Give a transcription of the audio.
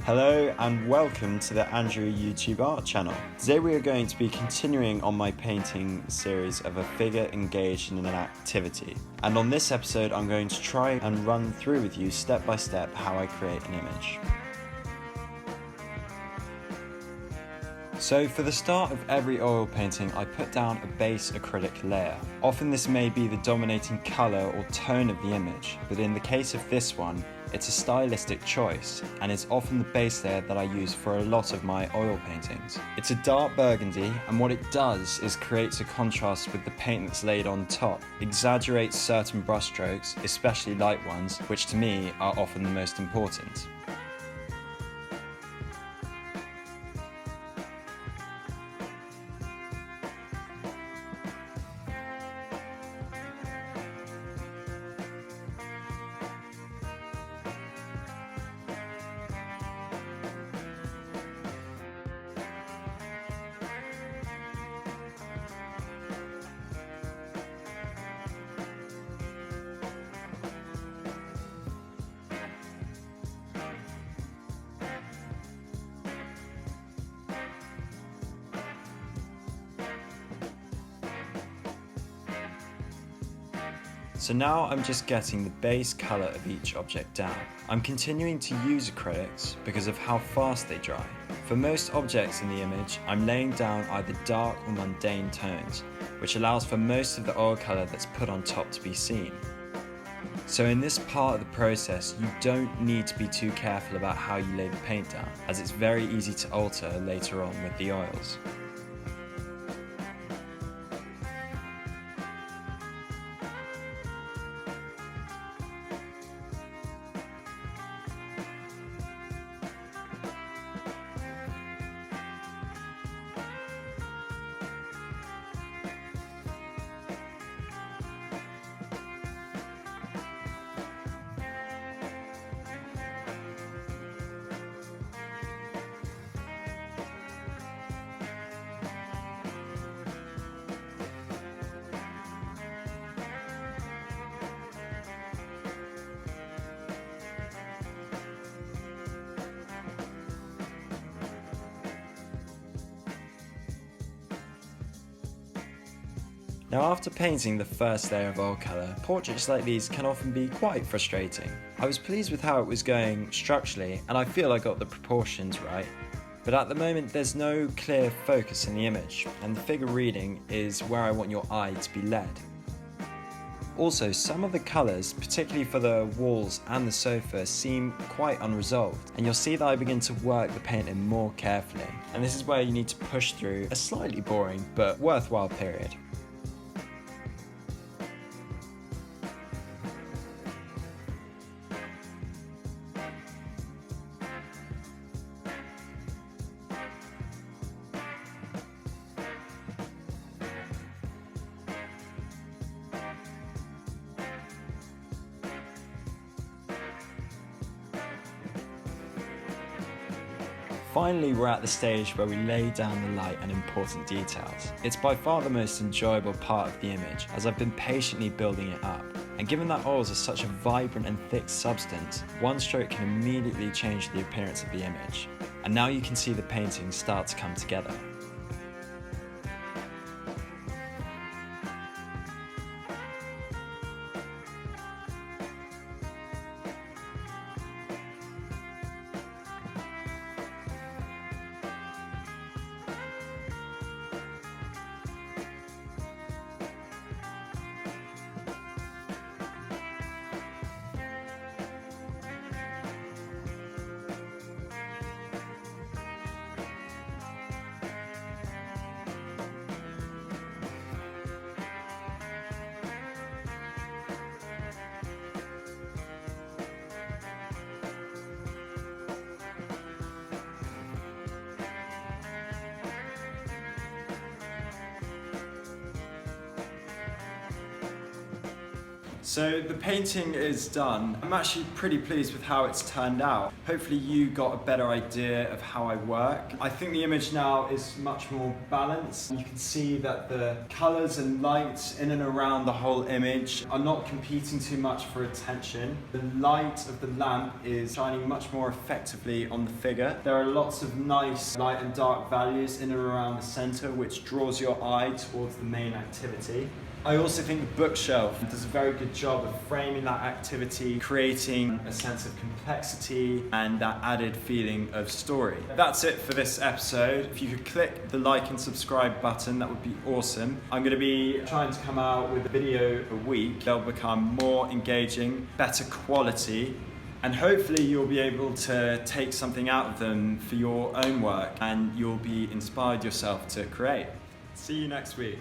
Hello and welcome to the Andrew YouTube art channel. Today we are going to be continuing on my painting series of a figure engaged in an activity. And on this episode I'm going to try and run through with you step by step how I create an image. So for the start of every oil painting, I put down a base acrylic layer. Often this may be the dominating colour or tone of the image, but in the case of this one, it's a stylistic choice, and it's often the base layer that I use for a lot of my oil paintings. It's a dark burgundy, and what it does is creates a contrast with the paint that's laid on top, exaggerates certain brushstrokes, especially light ones, which to me are often the most important. So now I'm just getting the base colour of each object down. I'm continuing to use acrylics because of how fast they dry. For most objects in the image, I'm laying down either dark or mundane tones, which allows for most of the oil colour that's put on top to be seen. So in this part of the process, you don't need to be too careful about how you lay the paint down, as it's very easy to alter later on with the oils. Now after painting the first layer of oil colour, portraits like these can often be quite frustrating. I was pleased with how it was going structurally, and I feel I got the proportions right, but at the moment there's no clear focus in the image, and the figure reading is where I want your eye to be led. Also, some of the colours, particularly for the walls and the sofa, seem quite unresolved, and you'll see that I begin to work the paint in more carefully, and this is where you need to push through a slightly boring but worthwhile period. Finally, we're at the stage where we lay down the light and important details. It's by far the most enjoyable part of the image, as I've been patiently building it up. And given that oils are such a vibrant and thick substance, one stroke can immediately change the appearance of the image. And now you can see the painting start to come together. So the painting is done. I'm actually pretty pleased with how it's turned out. Hopefully you got a better idea of how I work. I think the image now is much more balanced. You can see that the colours and lights in and around the whole image are not competing too much for attention. The light of the lamp is shining much more effectively on the figure. There are lots of nice light and dark values in and around the centre which draws your eye towards the main activity. I also think the bookshelf does a very good job of framing that activity, creating a sense of complexity and that added feeling of story. That's it for this episode. If you could click the like and subscribe button, that would be awesome. I'm going to be trying to come out with a video a week. They'll become more engaging, better quality, and hopefully you'll be able to take something out of them for your own work and you'll be inspired yourself to create. See you next week.